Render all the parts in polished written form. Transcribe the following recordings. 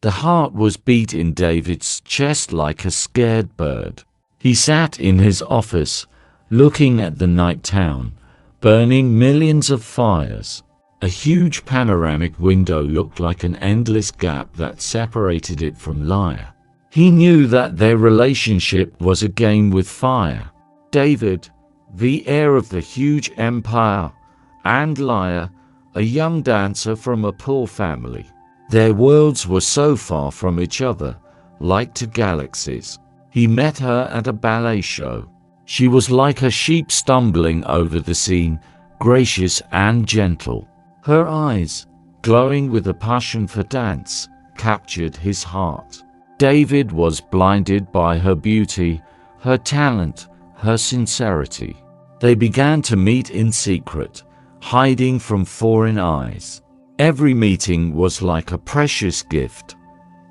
The heart was beat in David's chest like a scared bird. He sat in his office, looking at the night town, burning millions of fires. A huge panoramic window looked like an endless gap that separated it from Lyra. He knew that their relationship was a game with fire. David, the heir of the huge empire, and Lyra, a young dancer from a poor family. Their worlds were so far from each other, like two galaxies. He met her at a ballet show. She was like a sheep stumbling over the scene, gracious and gentle. Her eyes, glowing with a passion for dance, captured his heart. David was blinded by her beauty, her talent, her sincerity. They began to meet in secret, hiding from foreign eyes. Every meeting was like a precious gift.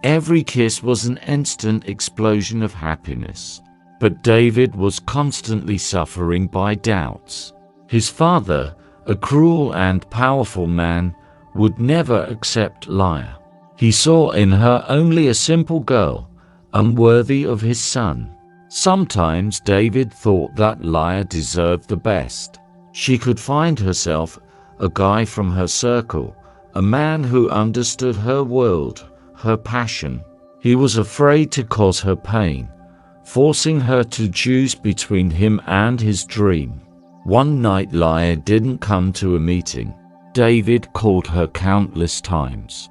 Every kiss was an instant explosion of happiness. But David was constantly suffering by doubts. His father, a cruel and powerful man, would never accept Lyra. He saw in her only a simple girl, unworthy of his son. Sometimes David thought that Lyra deserved the best. She could find herself a guy from her circle, a man who understood her world, her passion. He was afraid to cause her pain, forcing her to choose between him and his dream. One night Lyra didn't come to a meeting. David called her countless times,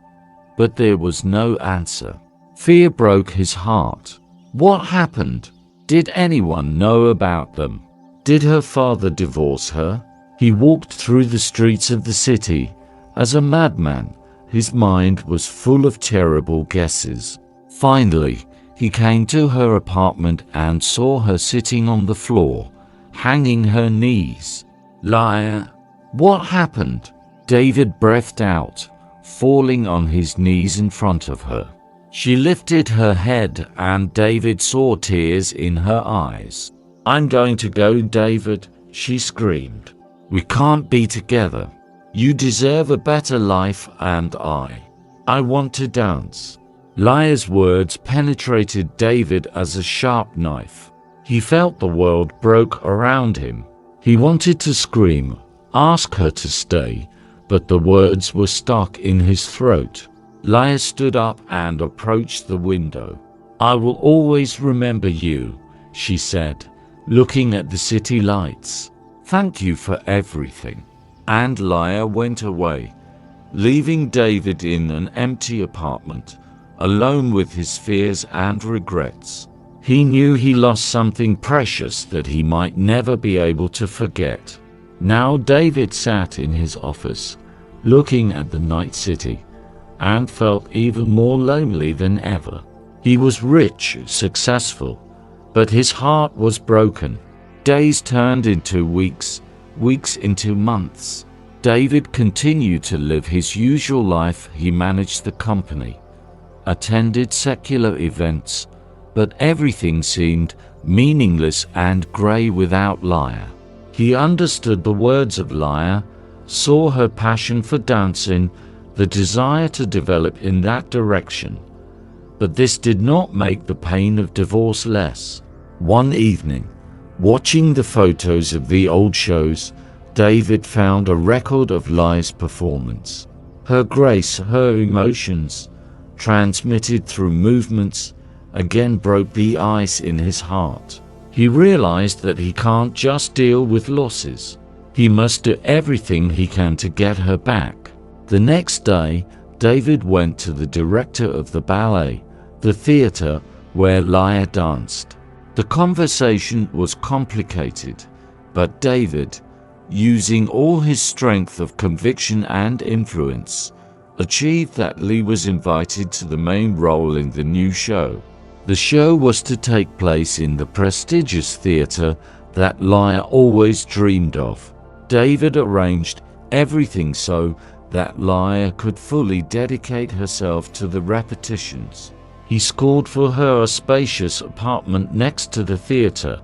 but there was no answer. Fear broke his heart. What happened? Did anyone know about them? Did her father divorce her? He walked through the streets of the city as a madman. His mind was full of terrible guesses. Finally, he came to her apartment and saw her sitting on the floor, hanging her knees. Lyra, what happened? David breathed out, falling on his knees in front of her. She lifted her head and David saw tears in her eyes. I'm going to go, David, she screamed. We can't be together. You deserve a better life and I want to dance. Lyra's words penetrated David as a sharp knife. He felt the world broke around him. He wanted to scream, ask her to stay, but the words were stuck in his throat. Lyra stood up and approached the window. I will always remember you, she said, looking at the city lights. Thank you for everything. And Lyra went away, leaving David in an empty apartment, alone with his fears and regrets. He knew he lost something precious that he might never be able to forget. Now David sat in his office, looking at the night city, and felt even more lonely than ever. He was rich, successful, but his heart was broken. Days turned into weeks, weeks into months. David continued to live his usual life. He managed the company, attended secular events, but everything seemed meaningless and grey without Lyra. He understood the words of Lyra, saw her passion for dancing, the desire to develop in that direction. But this did not make the pain of divorce less. One evening, watching the photos of the old shows, David found a record of Lyra's performance. Her grace, her emotions, transmitted through movements, again broke the ice in his heart. He realized that he can't just deal with losses. He must do everything he can to get her back. The next day, David went to the director of the ballet, the theater where Lyra danced. The conversation was complicated, but David, using all his strength of conviction and influence, achieved that Lee was invited to the main role in the new show. The show was to take place in the prestigious theater that Lyra always dreamed of. David arranged everything so that Lyra could fully dedicate herself to the repetitions. He scored for her a spacious apartment next to the theater,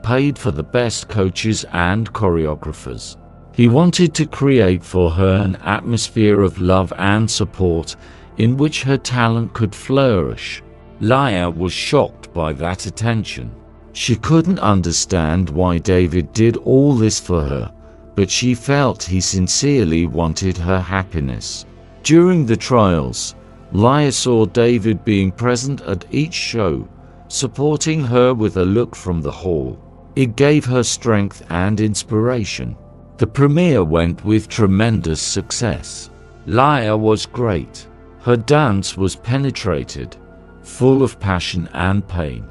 paid for the best coaches and choreographers. He wanted to create for her an atmosphere of love and support in which her talent could flourish. Leah was shocked by that attention. She couldn't understand why David did all this for her, but she felt he sincerely wanted her happiness. During the trials, Leah saw David being present at each show, supporting her with a look from the hall. It gave her strength and inspiration. The premiere went with tremendous success. Leah was great. Her dance was penetrated, full of passion and pain,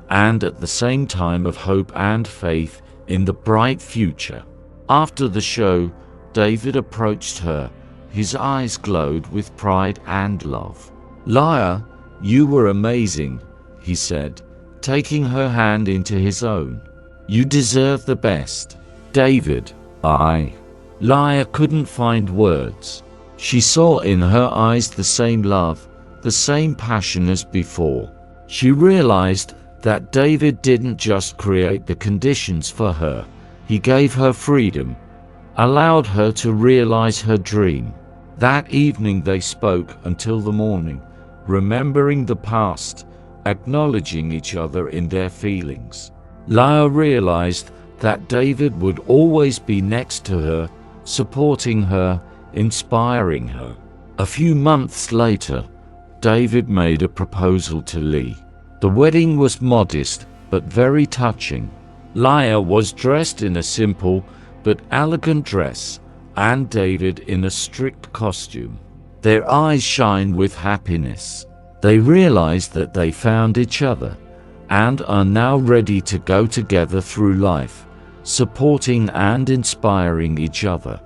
and at the same time of hope and faith in the bright future. After the show, David approached her. His eyes glowed with pride and love. "Leah, you were amazing," he said, taking her hand into his own. "You deserve the best." "David, Leah couldn't find words. She saw in her eyes the same love, the same passion as before. She realized that David didn't just create the conditions for her. He gave her freedom, allowed her to realize her dream. That evening they spoke until the morning, remembering the past, acknowledging each other in their feelings. Leah realized that David would always be next to her, supporting her, inspiring her. A few months later, David made a proposal to Lee. The wedding was modest but very touching. Leah was dressed in a simple but elegant dress, and David in a strict costume. Their eyes shine with happiness. They realized that they found each other and are now ready to go together through life, supporting and inspiring each other.